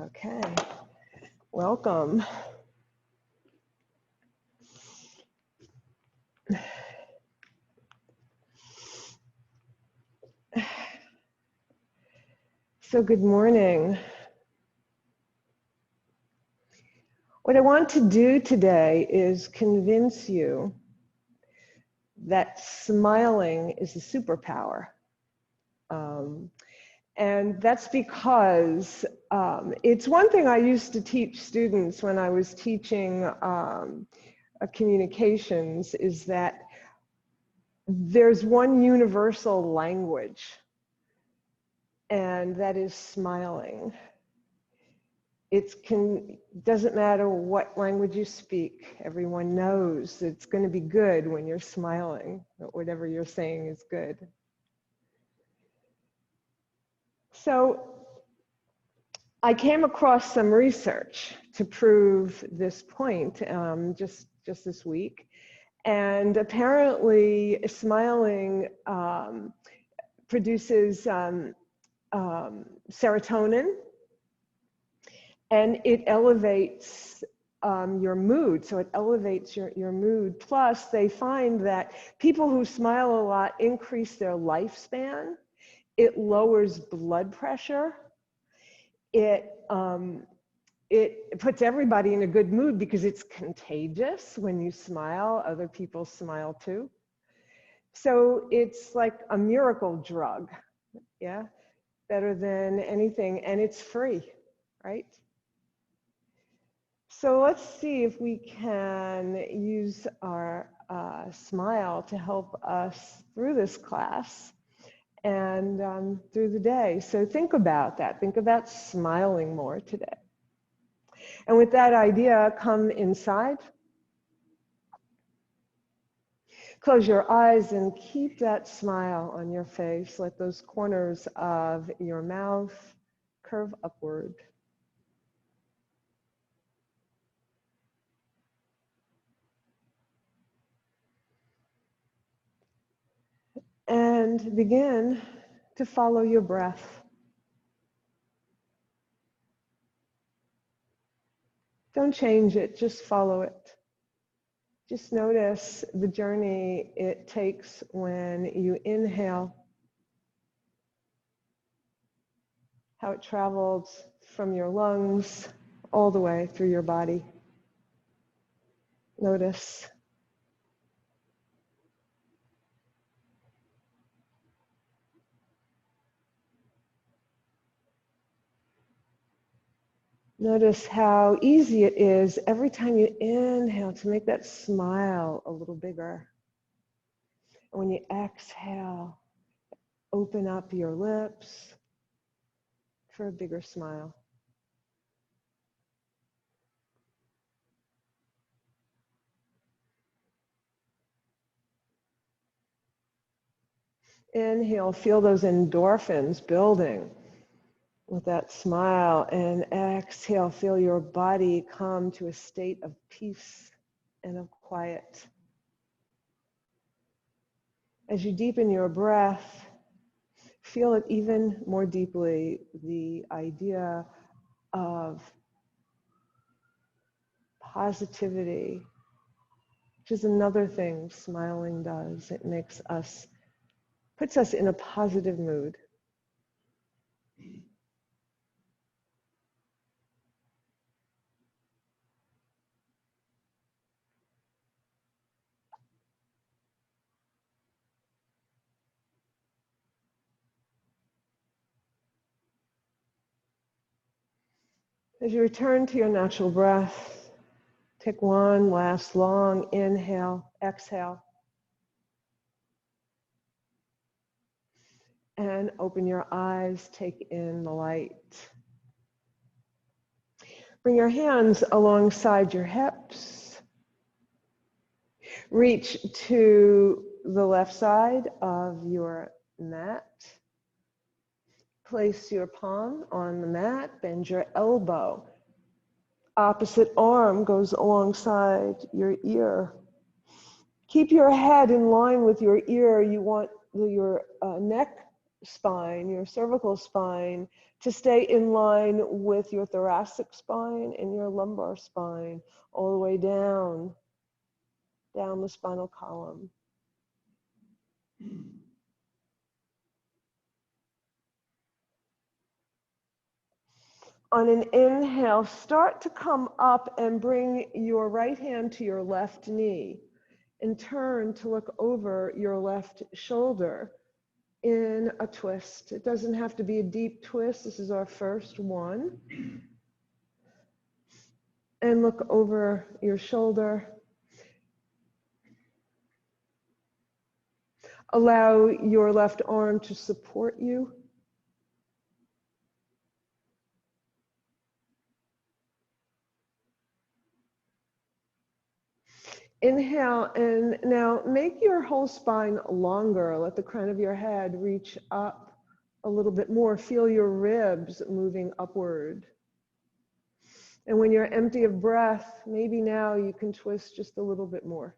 Okay, welcome. So good morning. What I want to do today is convince you that smiling is a superpower. And that's because it's one thing I used to teach students when I was teaching communications, is that there's one universal language, and that is smiling. Doesn't matter what language you speak, everyone knows it's going to be good when you're smiling, that whatever you're saying is good. So I came across some research to prove this point just this week. And apparently smiling produces serotonin, and it elevates your mood. So it elevates your mood. Plus, they find that people who smile a lot increase their lifespan. It lowers blood pressure. It puts everybody in a good mood because it's contagious. When you smile, other people smile too. So it's like a miracle drug, yeah? Better than anything, and it's free, right? So let's see if we can use our smile to help us through this class and through the day. So think about that. Think about smiling more today. And with that idea, come inside. Close your eyes and keep that smile on your face. Let those corners of your mouth curve upward. And begin to follow your breath. Don't change it, just follow it. Just notice the journey it takes when you inhale, how it travels from your lungs all the way through your body. Notice. Notice how easy it is every time you inhale to make that smile a little bigger. And when you exhale, open up your lips for a bigger smile. Inhale, feel those endorphins building with that smile, and exhale, feel your body come to a state of peace and of quiet. As you deepen your breath, feel it even more deeply, the idea of positivity, which is another thing smiling does. It puts us in a positive mood. As you return to your natural breath, take one last long inhale, exhale, and open your eyes, take in the light. Bring your hands alongside your hips. Reach to the left side of your mat. Place your palm on the mat, bend your elbow. Opposite arm goes alongside your ear. Keep your head in line with your ear. You want your neck spine, your cervical spine, to stay in line with your thoracic spine and your lumbar spine, all the way down the spinal column. On an inhale, start to come up and bring your right hand to your left knee and turn to look over your left shoulder in a twist. It doesn't have to be a deep twist. This is our first one. And look over your shoulder. Allow your left arm to support you. Inhale, and now make your whole spine longer. Let the crown of your head reach up a little bit more. Feel your ribs moving upward. And when you're empty of breath, maybe now you can twist just a little bit more.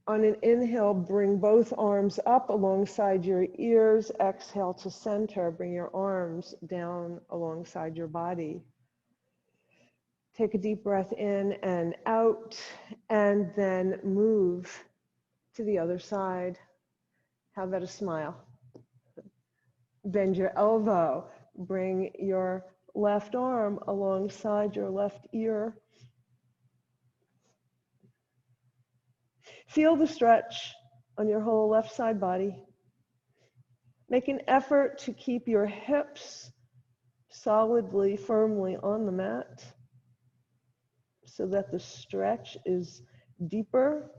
On an inhale, bring both arms up alongside your ears. Exhale to center. Bring your arms down alongside your body. Take a deep breath in and out, and then move to the other side. How about a smile? Bend your elbow. Bring your left arm alongside your left ear. Feel the stretch on your whole left side body. Make an effort to keep your hips solidly, firmly on the mat so that the stretch is deeper.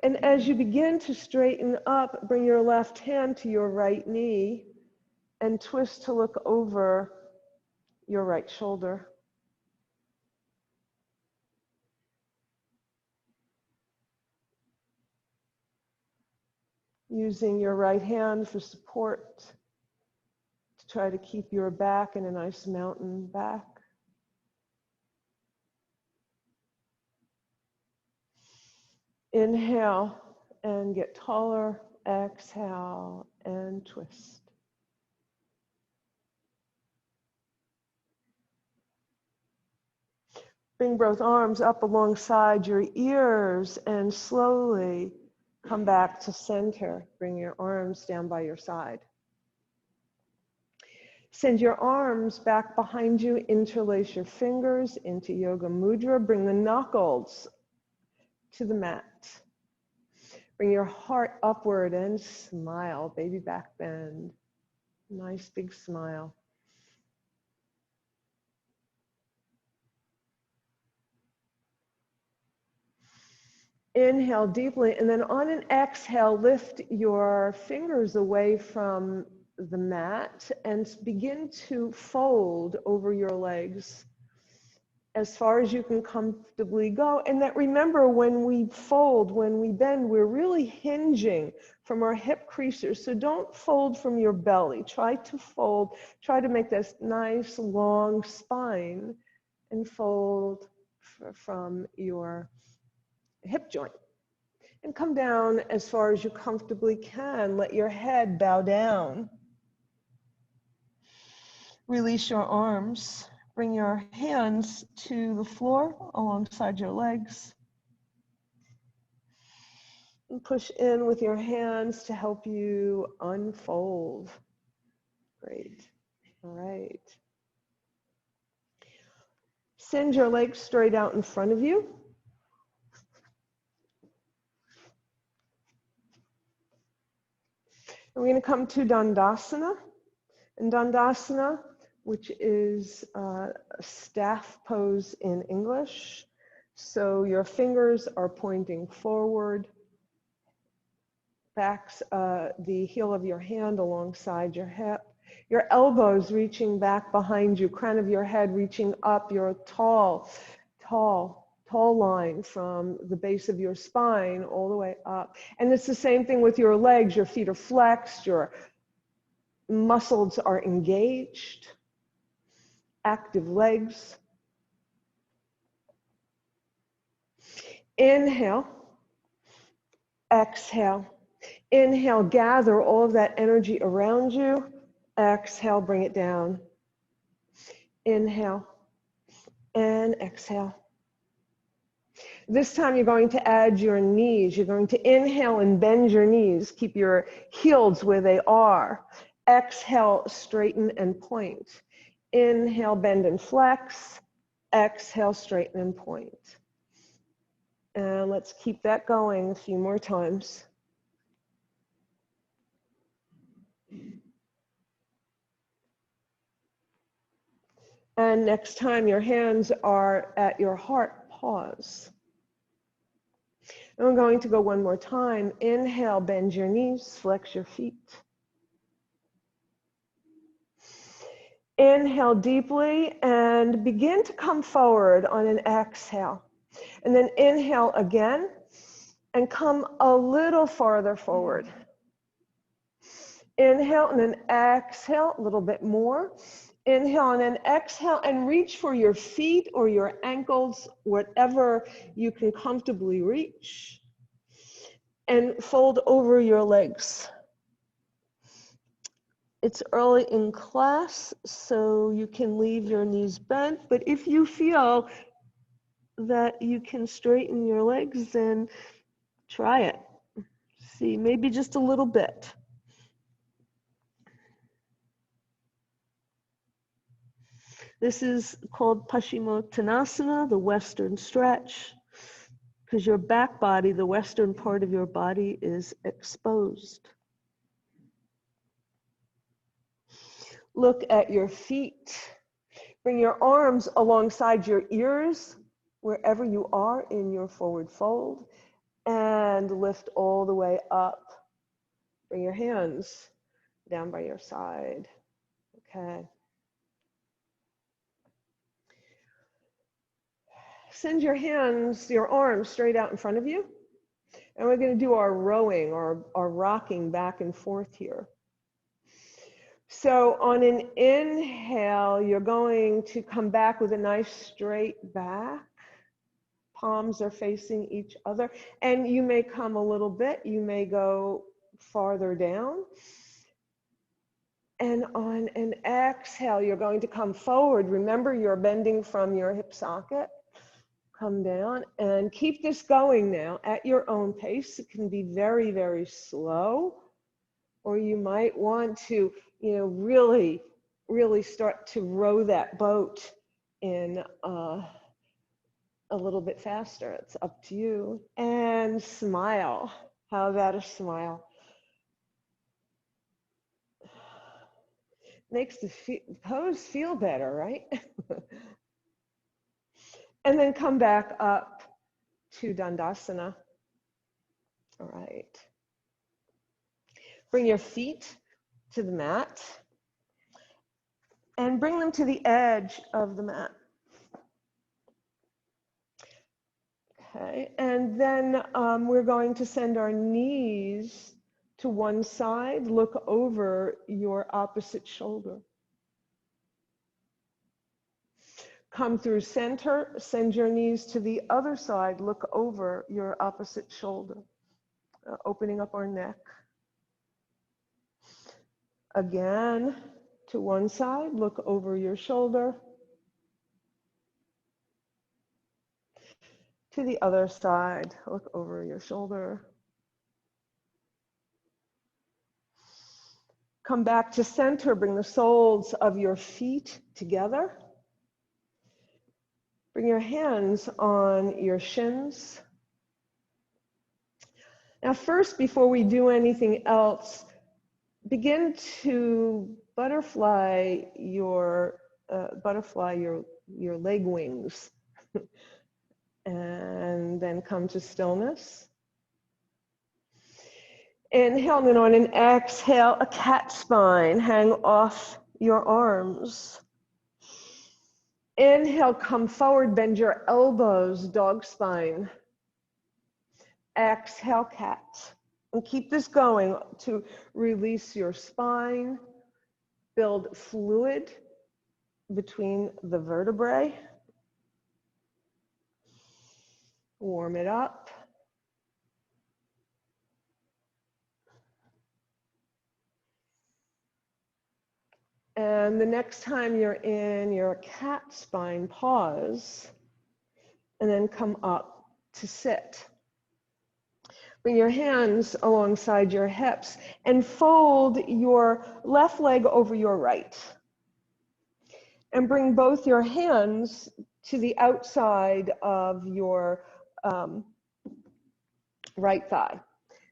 And as you begin to straighten up, bring your left hand to your right knee and twist to look over your right shoulder. Using your right hand for support to try to keep your back in a nice mountain back. Inhale and get taller. Exhale and twist. Bring both arms up alongside your ears and slowly come back to center. Bring your arms down by your side. Send your arms back behind you. Interlace your fingers into Yoga Mudra. Bring the knuckles to the mat. Bring your heart upward and smile. Baby back bend. Nice big smile. Inhale deeply, and then on an exhale, lift your fingers away from the mat and begin to fold over your legs as far as you can comfortably go. And that, remember, when we fold, when we bend, we're really hinging from our hip creases. So don't fold from your belly. Try to fold, try to make this nice long spine and fold from your hip joint. And come down as far as you comfortably can. Let your head bow down. Release your arms. Bring your hands to the floor alongside your legs. And push in with your hands to help you unfold. Great. All right. Send your legs straight out in front of you. And we're going to come to Dandasana. And Dandasana, which is a staff pose in English. So your fingers are pointing forward. Backs the heel of your hand alongside your hip. Your elbows reaching back behind you, crown of your head reaching up, your tall line from the base of your spine all the way up. And it's the same thing with your legs. Your feet are flexed, your muscles are engaged. active legs. Inhale, exhale. Inhale, gather all of that energy around you. Exhale, bring it down. Inhale and exhale. This time you're going to add your knees. You're going to inhale and bend your knees. Keep your heels where they are. Exhale, straighten and point. Inhale, bend and flex. Exhale, straighten and point. And let's keep that going a few more times. And next time your hands are at your heart, pause. And we're going to go one more time. Inhale, bend your knees, flex your feet. Inhale deeply and begin to come forward on an exhale. And then inhale again and come a little farther forward. Inhale and then exhale a little bit more. Inhale and then exhale and reach for your feet or your ankles, whatever you can comfortably reach. And fold over your legs. It's early in class, so you can leave your knees bent, but if you feel that you can straighten your legs, then try it. See, maybe just a little bit. This is called Paschimottanasana, the Western stretch, because your back body, the Western part of your body, is exposed. Look at your feet. Bring your arms alongside your ears, wherever you are in your forward fold, and lift all the way up. Bring your hands down by your side. Okay. Send your hands, your arms straight out in front of you. And we're going to do our rowing or our rocking back and forth here. So on an inhale, you're going to come back with a nice straight back. Palms are facing each other. And you may come a little bit. You may go farther down. And on an exhale, you're going to come forward. Remember, you're bending from your hip socket. Come down and keep this going now at your own pace. It can be very, very slow, or you might want to, really, really start to row that boat in a little bit faster. It's up to you. And smile. How about a smile? Makes the pose feel better, right? And then come back up to Dandasana. All right. Bring your feet to the mat and bring them to the edge of the mat. Okay, and then we're going to send our knees to one side, look over your opposite shoulder. Come through center, send your knees to the other side, look over your opposite shoulder, opening up our neck. Again, to one side, look over your shoulder. To the other side, look over your shoulder. Come back to center, bring the soles of your feet together. Bring your hands on your shins. Now first, before we do anything else, begin to butterfly your leg wings. And then come to stillness. Inhale, and then on an exhale, a cat spine. Hang off your arms. Inhale, come forward, bend your elbows, dog spine. Exhale, cat. And keep this going to release your spine, build fluid between the vertebrae. Warm it up. And the next time you're in your cat spine, pause, and then come up to sit. Bring your hands alongside your hips and fold your left leg over your right. And bring both your hands to the outside of your right thigh.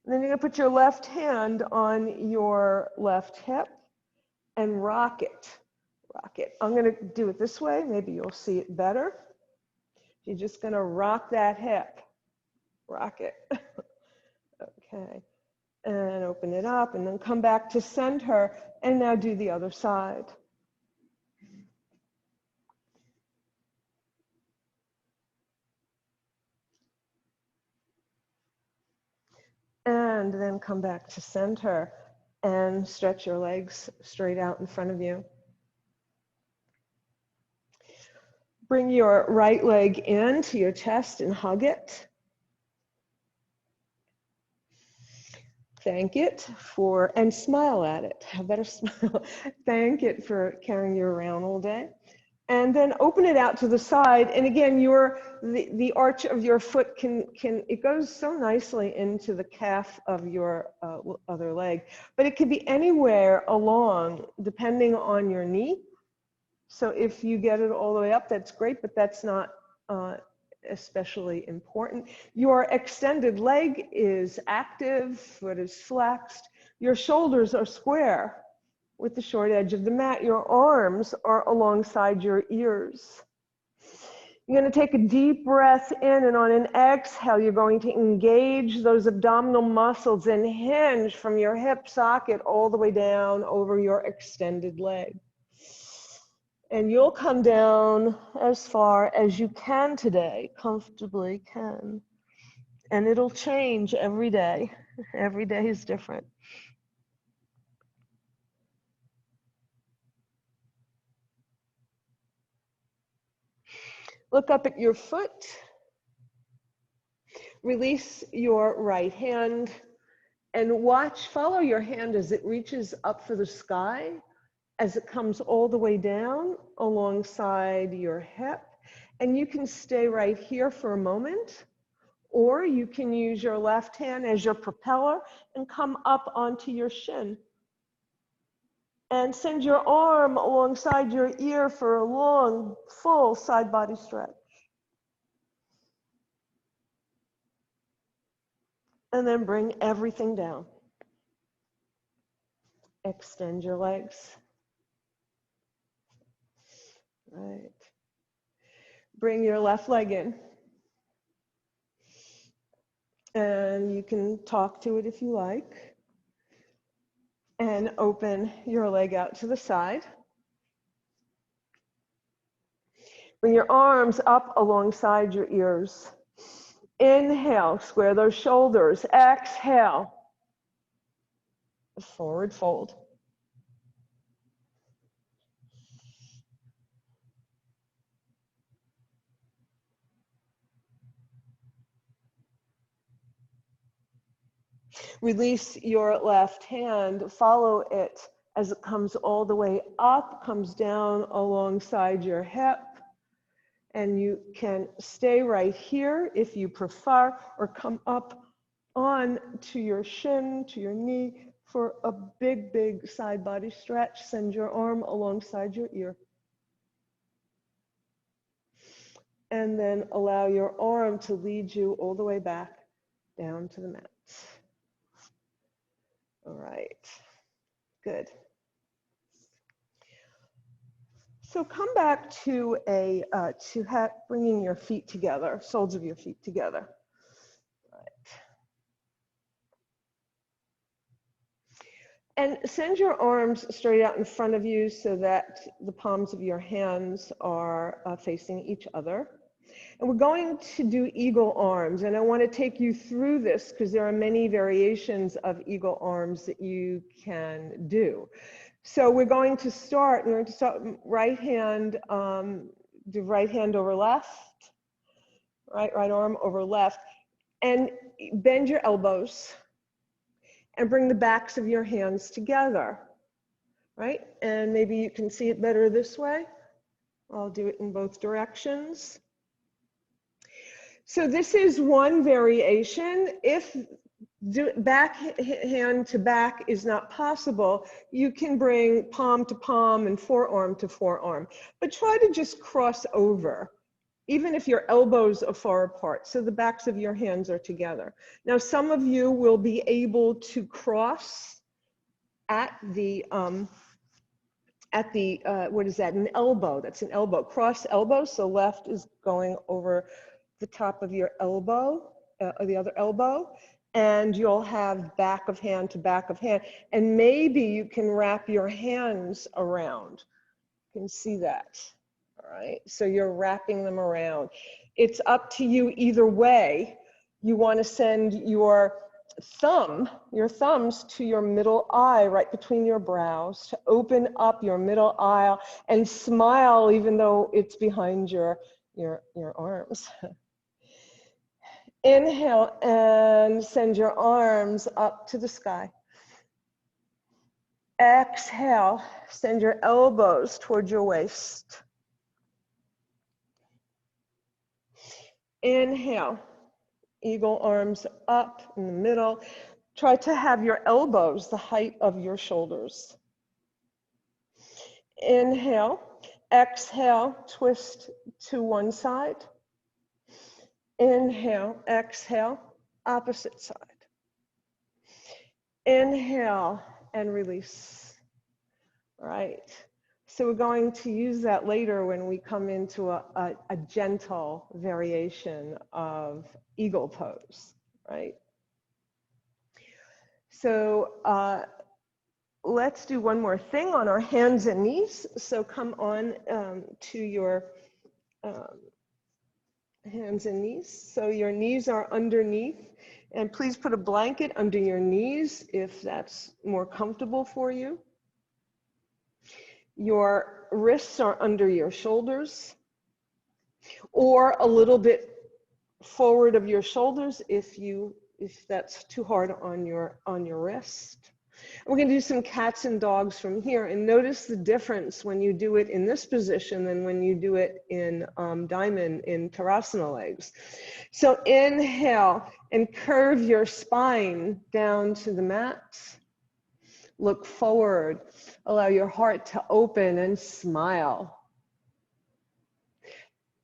And then you're going to put your left hand on your left hip and rock it. Rock it. I'm going to do it this way. Maybe you'll see it better. You're just going to rock that hip. Rock it. Okay. And open it up and then come back to center and now do the other side. And then come back to center and stretch your legs straight out in front of you. Bring your right leg into your chest and hug it. Thank it for, and smile at it. Have a better smile. Thank it for carrying you around all day. And then open it out to the side. And again, the arch of your foot it goes so nicely into the calf of your other leg, but it could be anywhere along depending on your knee. So if you get it all the way up, that's great, but that's not especially important. Your extended leg is active, foot is flexed. Your shoulders are square with the short edge of the mat. Your arms are alongside your ears. You're going to take a deep breath in, and on an exhale, you're going to engage those abdominal muscles and hinge from your hip socket all the way down over your extended leg. And you'll come down as far as you can today, comfortably can. And it'll change every day. Every day is different. Look up at your foot. Release your right hand and follow your hand as it reaches up for the sky, as it comes all the way down alongside your hip. And you can stay right here for a moment, or you can use your left hand as your propeller and come up onto your shin. And send your arm alongside your ear for a long, full side body stretch. And then bring everything down. Extend your legs. Right. Bring your left leg in. And you can talk to it if you like. And open your leg out to the side. Bring your arms up alongside your ears. Inhale, square those shoulders. Exhale, forward fold. Release your left hand, follow it as it comes all the way up, comes down alongside your hip. And you can stay right here if you prefer, or come up on to your shin, to your knee for a big, big side body stretch. Send your arm alongside your ear. And then allow your arm to lead you all the way back down to the mat. All right, good. So come back to bringing your feet together, soles of your feet together. Right. And send your arms straight out in front of you so that the palms of your hands are facing each other. And we're going to do eagle arms, and I want to take you through this because there are many variations of eagle arms that you can do. So we're going to start right hand, do right hand over left, right arm over left, and bend your elbows and bring the backs of your hands together, right? And maybe you can see it better this way. I'll do it in both directions. So this is one variation. If back hand to back is not possible, you can bring palm to palm and forearm to forearm, but try to just cross over, even if your elbows are far apart, so the backs of your hands are together. Now, some of you will be able to cross at the what is that, an elbow, that's an elbow, cross elbow, so left is going over the top of your elbow, or the other elbow, and you'll have back of hand to back of hand, and maybe you can wrap your hands around. You can see that, all right? So you're wrapping them around. It's up to you either way. You want to send your thumbs to your middle eye, right between your brows, to open up your middle eye and smile even though it's behind your arms. Inhale and send your arms up to the sky. Exhale, send your elbows towards your waist. Inhale, eagle arms up in the middle. Try to have your elbows the height of your shoulders. Inhale, exhale, twist to one side. Inhale, exhale, opposite side. Inhale and release. All right. So we're going to use that later when we come into a gentle variation of eagle pose, right? So let's do one more thing on our hands and knees. So come on to your hands and knees. So your knees are underneath, and please put a blanket under your knees if that's more comfortable for you. Your wrists are under your shoulders, or a little bit forward of your shoulders if that's too hard on your wrist. We're going to do some cats and dogs from here, and notice the difference when you do it in this position than when you do it in diamond in Tadasana legs. So inhale and curve your spine down to the mat. Look forward. Allow your heart to open and smile.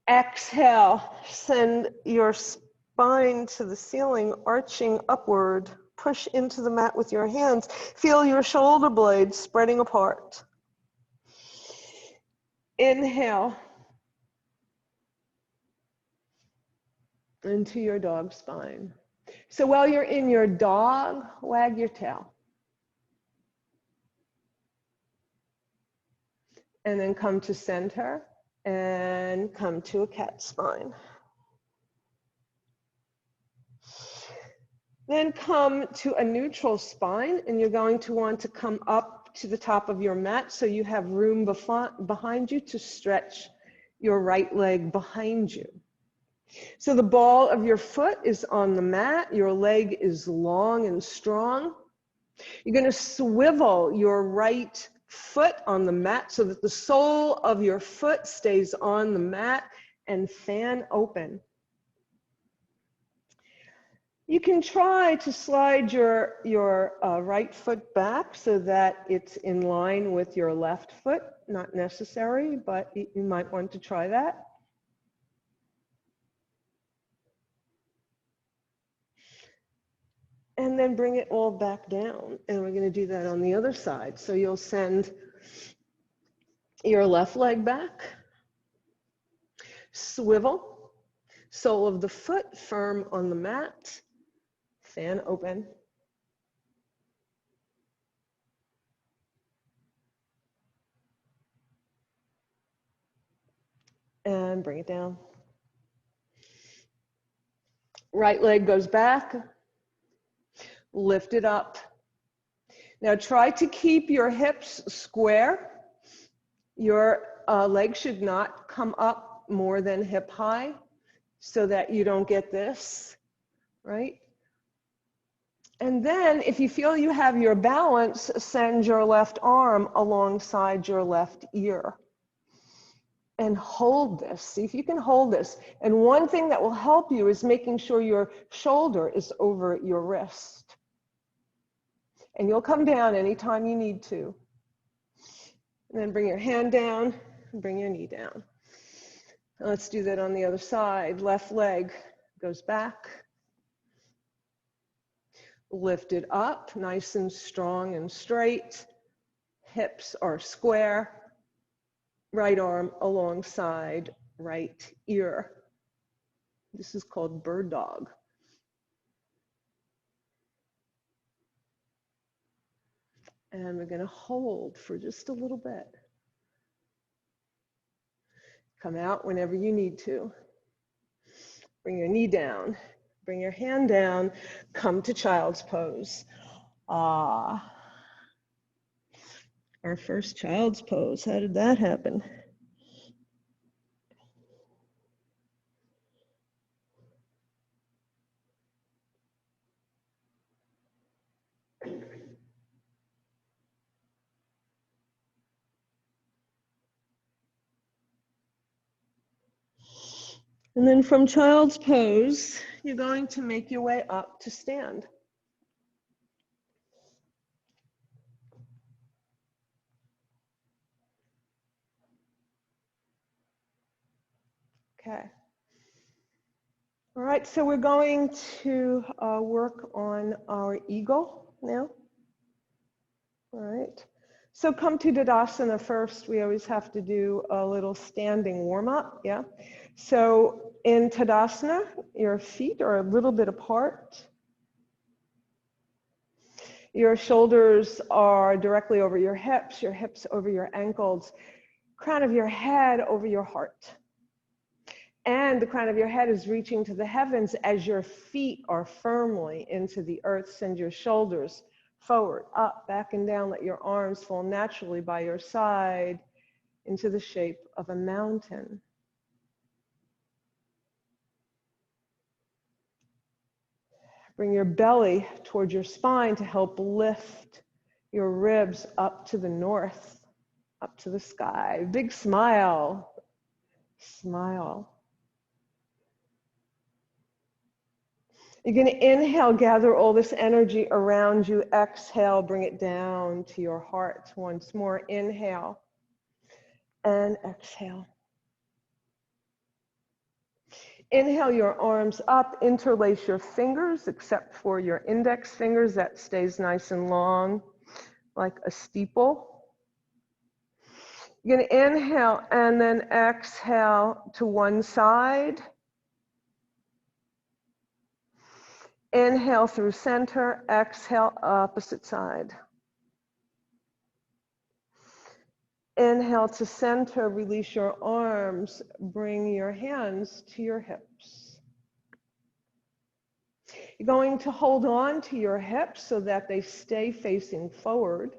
Exhale, send your spine to the ceiling, arching upward. Push into the mat with your hands. Feel your shoulder blades spreading apart. Inhale into your dog spine. So while you're in your dog, wag your tail. And then come to center and come to a cat spine. Then come to a neutral spine, and you're going to want to come up to the top of your mat so you have room behind you to stretch your right leg behind you. So the ball of your foot is on the mat, your leg is long and strong. You're going to swivel your right foot on the mat so that the sole of your foot stays on the mat, and fan open. You can try to slide your right foot back so that it's in line with your left foot. Not necessary, but you might want to try that. And then bring it all back down. And we're going to do that on the other side. So you'll send your left leg back, swivel, sole of the foot firm on the mat, fan open. And bring it down. Right leg goes back, lift it up. Now try to keep your hips square. Your legs should not come up more than hip high so that you don't get this, right? And then if you feel you have your balance, send your left arm alongside your left ear. And hold this. See if you can hold this. And one thing that will help you is making sure your shoulder is over your wrist. And you'll come down anytime you need to. And then bring your hand down and bring your knee down. And let's do that on the other side. Left leg goes back. Lift it up, nice and strong and straight. Hips are square. Right arm alongside right ear. This is called bird dog. And we're going to hold for just a little bit. Come out whenever you need to. Bring your knee down. Bring your hand down. Come to child's pose. Ah. Our first child's pose. How did that happen? And then from child's pose, you're going to make your way up to stand. Okay. All right, so we're going to work on our eagle now. All right. So come to Tadasana first. We always have to do a little standing warm-up, yeah? So in Tadasana, your feet are a little bit apart. Your shoulders are directly over your hips over your ankles, crown of your head over your heart. And the crown of your head is reaching to the heavens as your feet are firmly into the earth. Send your shoulders forward, up, back, and down. Let your arms fall naturally by your side into the shape of a mountain. Bring your belly towards your spine to help lift your ribs up to the north, up to the sky. Big smile. Smile. You're going to inhale, gather all this energy around you. Exhale, bring it down to your heart. Once more, inhale and exhale. Inhale your arms up, interlace your fingers, except for your index fingers. That stays nice and long, like a steeple. You're going to inhale and then exhale to one side. Inhale through center, exhale opposite side. Inhale to center, release your arms, bring your hands to your hips. You're going to hold on to your hips so that they stay facing forward.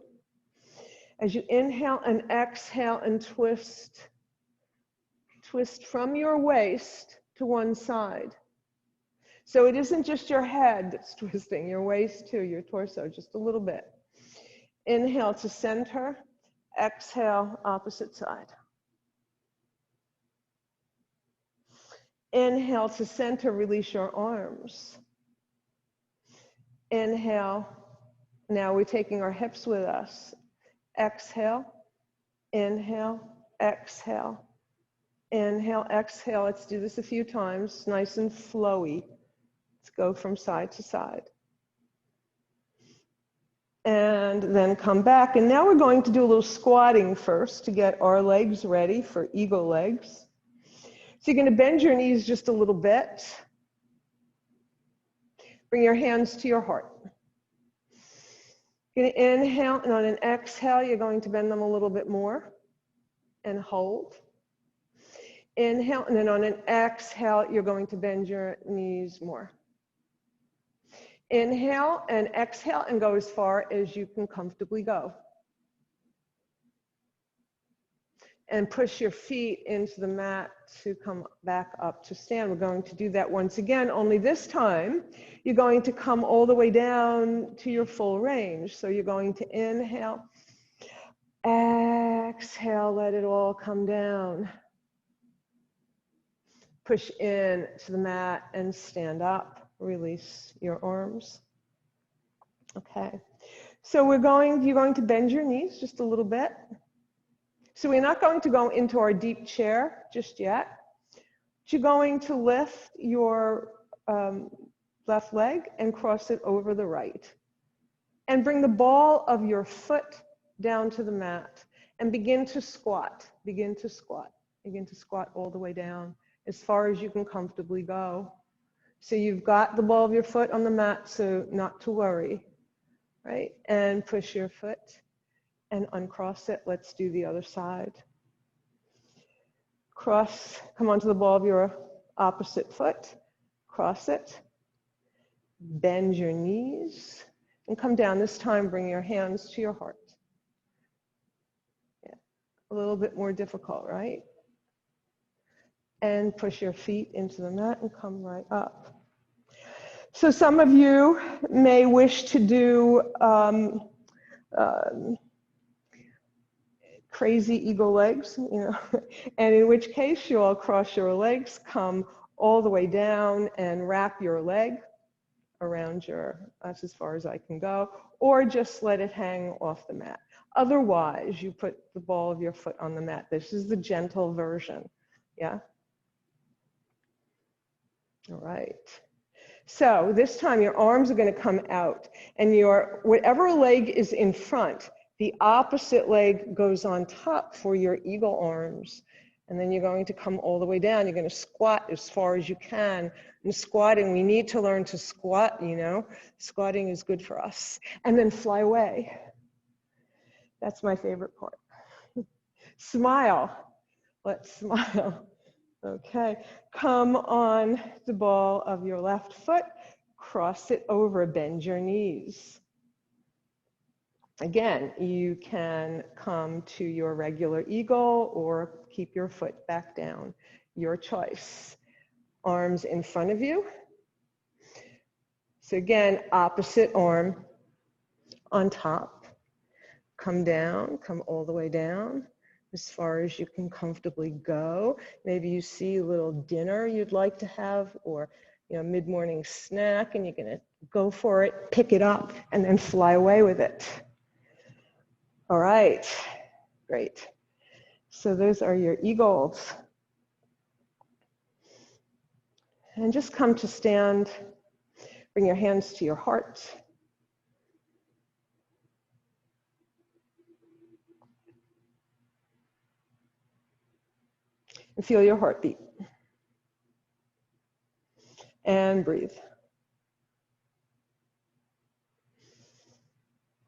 As you inhale and exhale and twist, twist from your waist to one side. So it isn't just your head that's twisting, your waist too, your torso, just a little bit. Inhale to center, exhale, opposite side. Inhale to center, release your arms. Inhale, now we're taking our hips with us. Exhale, inhale, exhale, inhale, exhale. Let's do this a few times, nice and flowy. Let's go from side to side. And then come back. And now we're going to do a little squatting first to get our legs ready for eagle legs. So you're going to bend your knees just a little bit. Bring your hands to your heart. You're going to inhale, and on an exhale, you're going to bend them a little bit more and hold. Inhale, and then on an exhale, you're going to bend your knees more. Inhale and exhale and go as far as you can comfortably go. And push your feet into the mat to come back up to stand. We're going to do that once again, only this time you're going to come all the way down to your full range. So you're going to inhale, exhale, let it all come down. Push in to the mat and stand up. Release your arms. Okay. So you're going to bend your knees just a little bit. So we're not going to go into our deep chair just yet. You're going to lift your left leg and cross it over the right. And bring the ball of your foot down to the mat and begin to squat. Begin to squat. Begin to squat all the way down as far as you can comfortably go. So you've got the ball of your foot on the mat, so not to worry, right? And push your foot and uncross it. Let's do the other side. Cross, come onto the ball of your opposite foot, cross it, bend your knees, and come down. This time, bring your hands to your heart. Yeah, a little bit more difficult, right? And push your feet into the mat and come right up. So some of you may wish to do crazy eagle legs, and in which case you'll cross your legs, come all the way down and wrap your leg around that's as far as I can go, or just let it hang off the mat. Otherwise, you put the ball of your foot on the mat. This is the gentle version, yeah? All right. So this time your arms are going to come out, and whatever leg is in front, the opposite leg goes on top for your eagle arms. And then you're going to come all the way down. You're going to squat as far as you can. And squatting, we need to learn to squat, Squatting is good for us. And then fly away. That's my favorite part. Smile. Let's smile. Okay. Come on the ball of your left foot. Cross it over. Bend your knees. Again, you can come to your regular eagle or keep your foot back down. Your choice. Arms in front of you. So again, opposite arm on top. Come down, come all the way down as far as you can comfortably go. Maybe you see a little dinner you'd like to have, or mid-morning snack, and you're going to go for it, pick it up, and then fly away with it. All right, great. So those are your eagles. And just come to stand. Bring your hands to your heart. And feel your heartbeat. And breathe.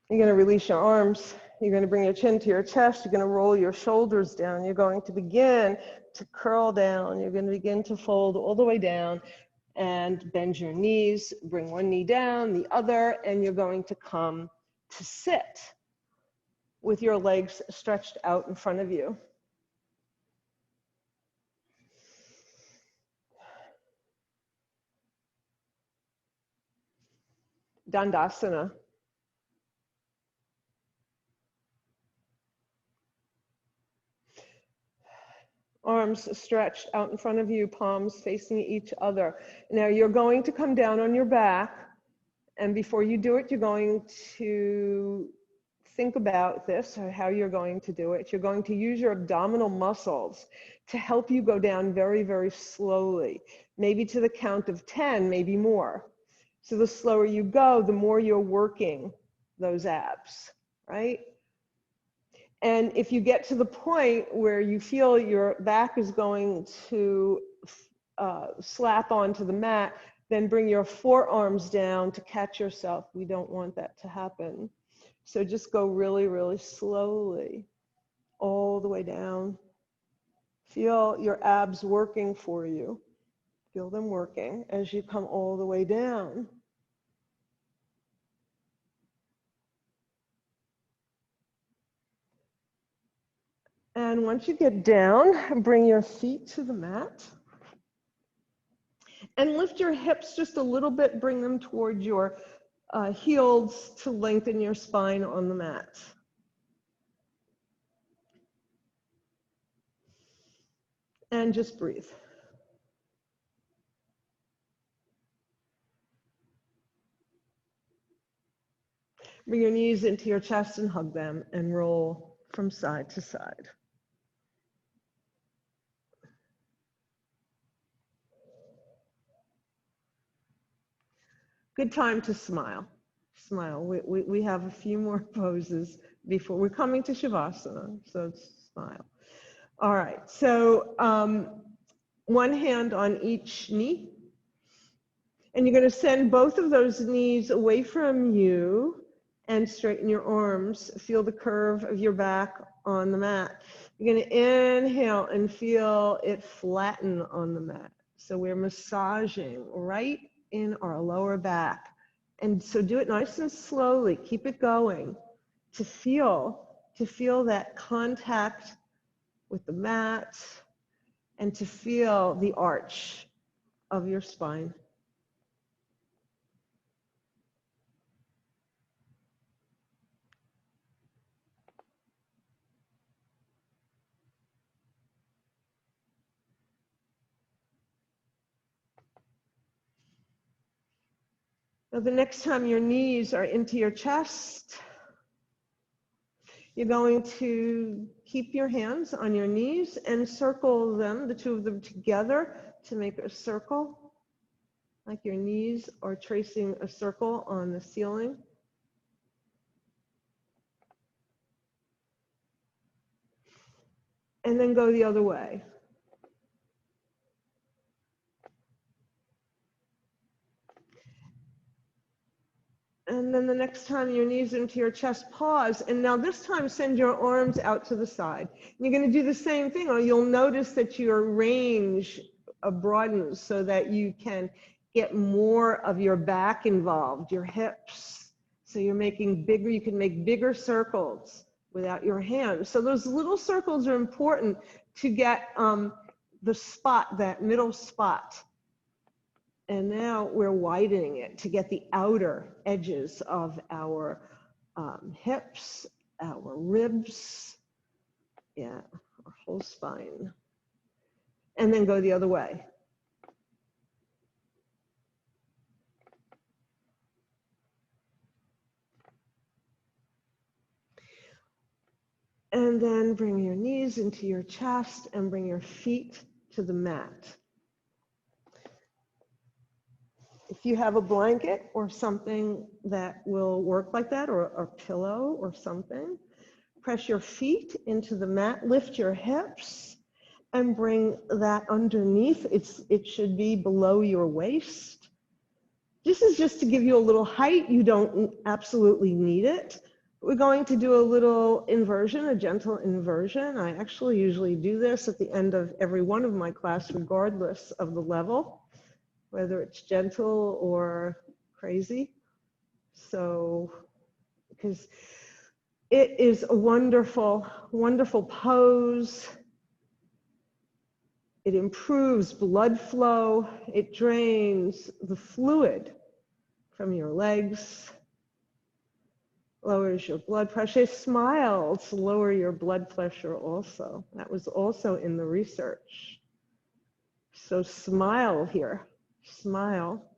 You're going to release your arms. You're going to bring your chin to your chest. You're going to roll your shoulders down. You're going to begin to curl down. You're going to begin to fold all the way down and bend your knees. Bring one knee down, the other, and you're going to come to sit with your legs stretched out in front of you. Dandasana. Arms stretched out in front of you, palms facing each other. Now you're going to come down on your back, and before you do it, you're going to think about this, or how you're going to do it. You're going to use your abdominal muscles to help you go down very, very slowly, maybe to the count of 10, maybe more. So the slower you go, the more you're working those abs, right? And if you get to the point where you feel your back is going to slap onto the mat, then bring your forearms down to catch yourself. We don't want that to happen. So just go really, really slowly all the way down. Feel your abs working for you. Feel them working as you come all the way down. And once you get down, bring your feet to the mat. And lift your hips just a little bit, bring them toward your heels to lengthen your spine on the mat. And just breathe. Bring your knees into your chest and hug them and roll from side to side. Good time to smile. Smile. We have a few more poses before we're coming to Shavasana, so smile. All right, so one hand on each knee, and you're going to send both of those knees away from you and straighten your arms. Feel the curve of your back on the mat. You're going to inhale and feel it flatten on the mat. So we're massaging right in our lower back. And so do it nice and slowly. Keep it going to feel that contact with the mat and to feel the arch of your spine. Now, the next time your knees are into your chest, you're going to keep your hands on your knees and circle them, the two of them together, to make a circle, like your knees are tracing a circle on the ceiling. And then go the other way. And then the next time your knees into your chest, pause. And now this time send your arms out to the side. And you're going to do the same thing, or you'll notice that your range broadens so that you can get more of your back involved, your hips. So you're making bigger, you can make bigger circles without your hands. So those little circles are important to get the spot, that middle spot. And now we're widening it to get the outer edges of our hips, our ribs, yeah, our whole spine. And then go the other way. And then bring your knees into your chest and bring your feet to the mat. If you have a blanket or something that will work like that, or a pillow or something, press your feet into the mat, lift your hips, and bring that underneath. It should be below your waist. This is just to give you a little height. You don't absolutely need it. We're going to do a little inversion, a gentle inversion. I actually usually do this at the end of every one of my class, regardless of the level, whether it's gentle or crazy. So, because it is a wonderful, wonderful pose. It improves blood flow. It drains the fluid from your legs, lowers your blood pressure. Smile to lower your blood pressure also. That was also in the research. So smile here, smile.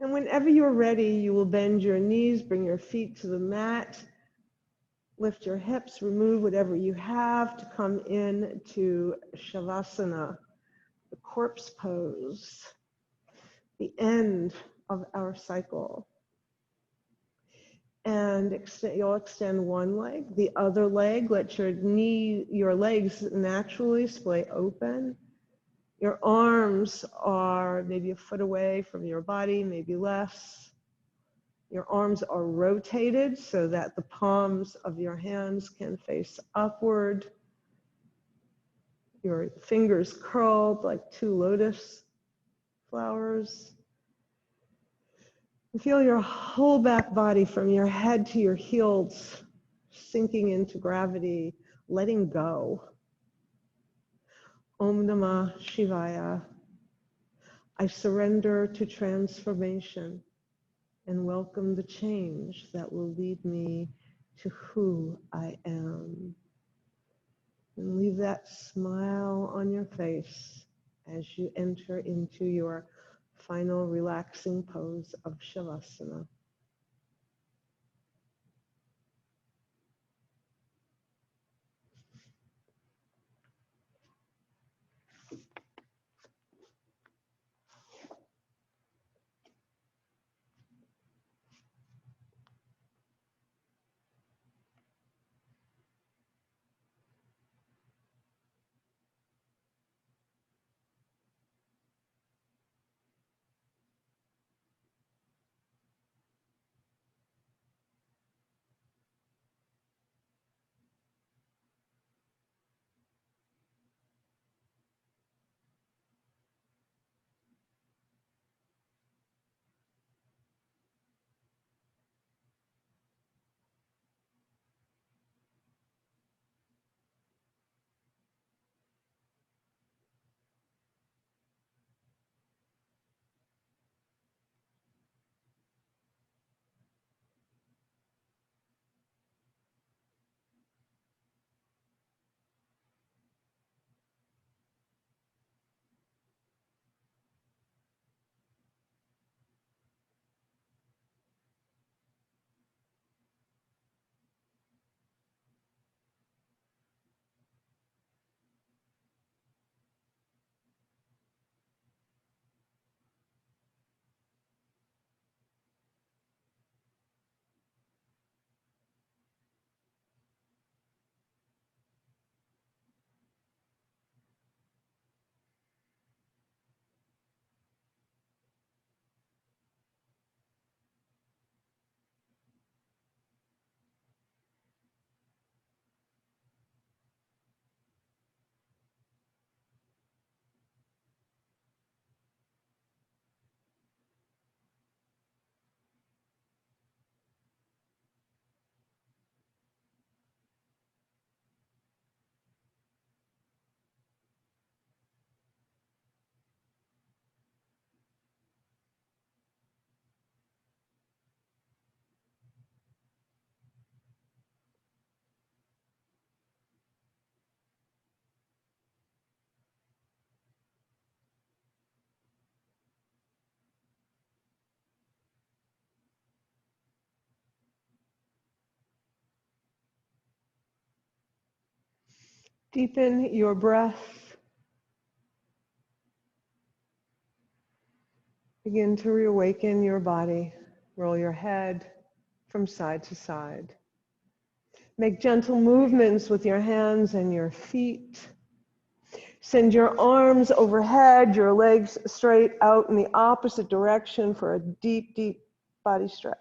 And whenever you're ready, you will bend your knees, bring your feet to the mat, lift your hips, remove whatever you have to come into Shavasana, the corpse pose, the end of our cycle. And you'll extend one leg, the other leg, let your legs naturally splay open. Your arms are maybe a foot away from your body, maybe less. Your arms are rotated so that the palms of your hands can face upward. Your fingers curled like two lotus flowers. And feel your whole back body from your head to your heels sinking into gravity, letting go. Om Namah Shivaya. I surrender to transformation and welcome the change that will lead me to who I am. And leave that smile on your face as you enter into your final relaxing pose of Shavasana. Deepen your breath. Begin to reawaken your body. Roll your head from side to side. Make gentle movements with your hands and your feet. Send your arms overhead, your legs straight out in the opposite direction for a deep, deep body stretch.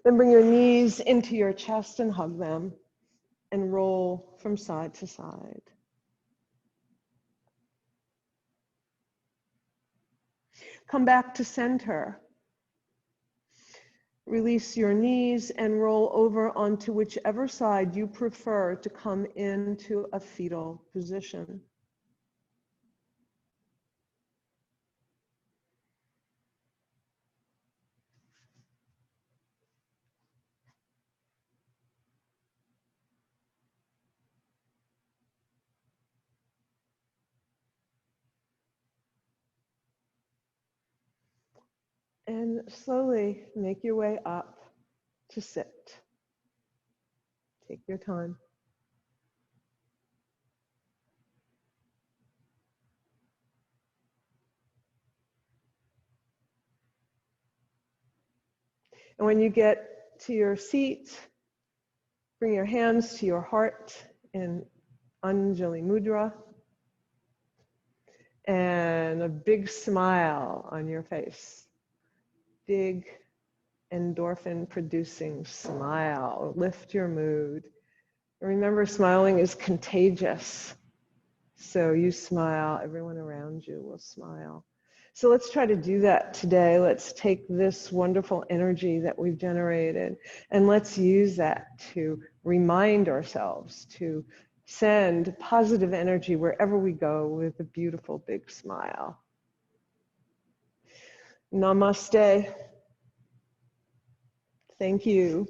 Then bring your knees into your chest and hug them and roll from side to side. Come back to center. Release your knees and roll over onto whichever side you prefer to come into a fetal position. And slowly make your way up to sit. Take your time. And when you get to your seat, bring your hands to your heart in Anjali Mudra. and a big smile on your face. Big endorphin producing smile. Lift your mood. Remember, smiling is contagious. So you smile, everyone around you will smile. So let's try to do that today. Let's take this wonderful energy that we've generated and let's use that to remind ourselves to send positive energy wherever we go with a beautiful big smile. Namaste. Thank you.